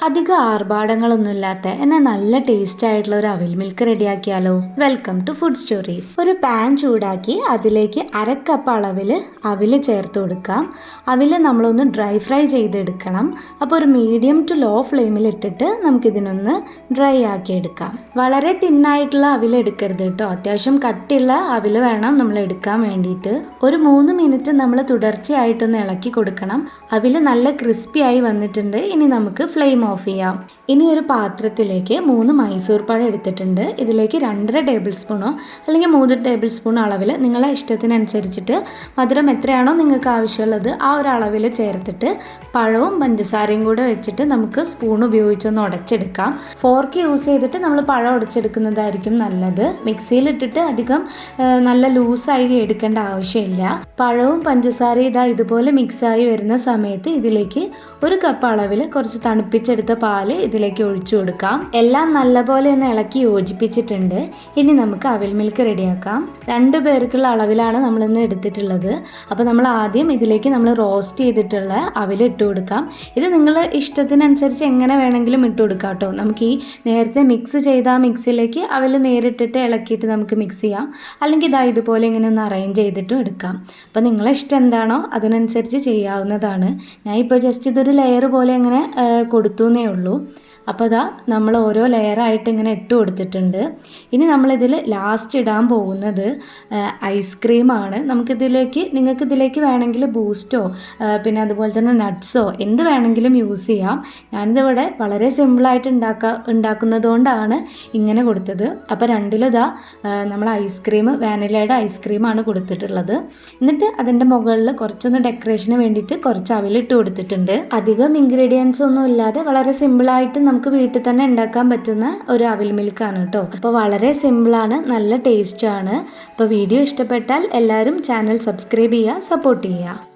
അധികം ആർഭാടങ്ങളൊന്നുമില്ലാത്ത എന്നാൽ നല്ല ടേസ്റ്റ് ആയിട്ടുള്ള ഒരു അവിൽ മിൽക്ക് റെഡിയാക്കിയാലോ. Welcome to food stories. ഒരു പാൻ ചൂടാക്കി അതിലേക്ക് 1/2 കപ്പ് അളവിൽ അവില് ചേർത്ത് കൊടുക്കാം. അവില് നമ്മളൊന്ന് ഡ്രൈ ഫ്രൈ ചെയ്തെടുക്കണം. അപ്പോൾ ഒരു മീഡിയം ടു ലോ ഫ്ലെയിമിൽ ഇട്ടിട്ട് നമുക്കിതിനൊന്ന് ഡ്രൈ ആക്കി എടുക്കാം. വളരെ തിന്നായിട്ടുള്ള അവിൽ എടുക്കരുത് കേട്ടോ. അത്യാവശ്യം കട്ടിയുള്ള അവിൽ വേണം നമ്മൾ എടുക്കാൻ വേണ്ടിയിട്ട്. ഒരു 3 മിനിറ്റ് നമ്മൾ തുടർച്ചയായിട്ടൊന്ന് ഇളക്കി കൊടുക്കണം. അവിൽ നല്ല ക്രിസ്പി ആയി വന്നിട്ടുണ്ട്. ഇനി നമുക്ക് ഫ്ലെയിം ഓഫ് ചെയ്യാം. ഇനി ഒരു പാത്രത്തിലേക്ക് 3 മൈസൂർ പഴം എടുത്തിട്ടുണ്ട്. ഇതിലേക്ക് 2.5 ടേബിൾ സ്പൂണോ അല്ലെങ്കിൽ 3 ടേബിൾ സ്പൂൺ അളവിൽ നിങ്ങളെ ഇഷ്ടത്തിനനുസരിച്ചിട്ട് മധുരം എത്രയാണോ നിങ്ങൾക്ക് ആവശ്യമുള്ളത് ആ ഒരു അളവിൽ ചേർത്തിട്ട് പഴവും പഞ്ചസാരയും കൂടെ വെച്ചിട്ട് നമുക്ക് സ്പൂൺ ഉപയോഗിച്ചൊന്ന് ഉടച്ചെടുക്കാം. ഫോർക്ക് യൂസ് ചെയ്തിട്ട് നമ്മൾ പഴം ഉടച്ചെടുക്കുന്നതായിരിക്കും നല്ലത്. മിക്സിയിലിട്ടിട്ട് അധികം നല്ല ലൂസായി എടുക്കേണ്ട ആവശ്യമില്ല. പഴവും പഞ്ചസാരയും ഇതുപോലെ മിക്സായി വരുന്ന സമയത്ത് ഇതിലേക്ക് 1 കപ്പ് അളവിൽ കുറച്ച് തണുപ്പിച്ചെടുത്ത പാല് ഇതിലേക്ക് ഒഴിച്ചു കൊടുക്കാം. എല്ലാം നല്ലപോലെ ഒന്ന് ഇളക്കി യോജിപ്പിച്ചിട്ടുണ്ട്. ഇനി നമുക്ക് അവിൽ മിൽക്ക് റെഡിയാക്കാം. 2 പേർക്കുള്ള അളവിലാണ് നമ്മളിന്ന് എടുത്തിട്ടുള്ളത്. അപ്പോൾ നമ്മൾ ആദ്യം ഇതിലേക്ക് നമ്മൾ റോസ്റ്റ് ചെയ്തിട്ടുള്ള അവിൽ ഇട്ട് കൊടുക്കാം. ഇത് നിങ്ങൾ ഇഷ്ടത്തിനനുസരിച്ച് എങ്ങനെ വേണമെങ്കിലും ഇട്ട് കൊടുക്കാം കേട്ടോ. നമുക്ക് ഈ നേരത്തെ മിക്സ് ചെയ്ത മിക്സിലേക്ക് അവിൽ നേരിട്ടിട്ട് ഇളക്കിയിട്ട് നമുക്ക് മിക്സ് ചെയ്യാം. അല്ലെങ്കിൽ ഇതുപോലെ ഇങ്ങനെ ഒന്ന് അറേഞ്ച് ചെയ്തിട്ടും എടുക്കാം. അപ്പോൾ നിങ്ങളെ ഇഷ്ടം എന്താണോ അതിനനുസരിച്ച് ചെയ്യാവുന്നതാണ്. ഞാൻ ഇപ്പോൾ ജസ്റ്റ് ഇതൊരു ലെയർ പോലെ അങ്ങനെ കൊടുത്തു എന്നേ ഉള്ളൂ. അപ്പോൾ നമ്മൾ ഓരോ ലെയറായിട്ട് ഇങ്ങനെ ഇട്ട് കൊടുത്തിട്ടുണ്ട്. ഇനി നമ്മളിതിൽ ലാസ്റ്റ് ഇടാൻ പോകുന്നത് ഐസ്ക്രീമാണ്. നിങ്ങൾക്ക് ഇതിലേക്ക് വേണമെങ്കിൽ ബൂസ്റ്റോ പിന്നെ അതുപോലെ തന്നെ നട്ട്സോ എന്ത് വേണമെങ്കിലും യൂസ് ചെയ്യാം. ഞാനിതിവിടെ വളരെ സിമ്പിളായിട്ട് ഉണ്ടാക്കുന്നത് കൊണ്ടാണ് ഇങ്ങനെ കൊടുത്തത്. അപ്പോൾ രണ്ടിലും നമ്മൾ ഐസ്ക്രീം വാനിലയുടെ ഐസ്ക്രീമാണ് കൊടുത്തിട്ടുള്ളത്. എന്നിട്ട് അതിൻ്റെ മുകളിൽ കുറച്ചൊന്ന് ഡെക്കറേഷന് വേണ്ടിയിട്ട് കുറച്ച് അവിലിട്ട് കൊടുത്തിട്ടുണ്ട്. അധികം ഇൻഗ്രീഡിയൻസ് ഒന്നും ഇല്ലാതെ വളരെ സിമ്പിളായിട്ട് നമുക്ക് വീട്ടിൽ തന്നെ ഉണ്ടാക്കാൻ പറ്റുന്ന ഒരു അവിൽ മിൽക്കാണ് കേട്ടോ. അപ്പോൾ വളരെ സിമ്പിളാണ്, നല്ല ടേസ്റ്റാണ്. അപ്പോൾ വീഡിയോ ഇഷ്ടപ്പെട്ടാൽ എല്ലാവരും ചാനൽ സബ്സ്ക്രൈബ് ചെയ്യുക, സപ്പോർട്ട് ചെയ്യുക.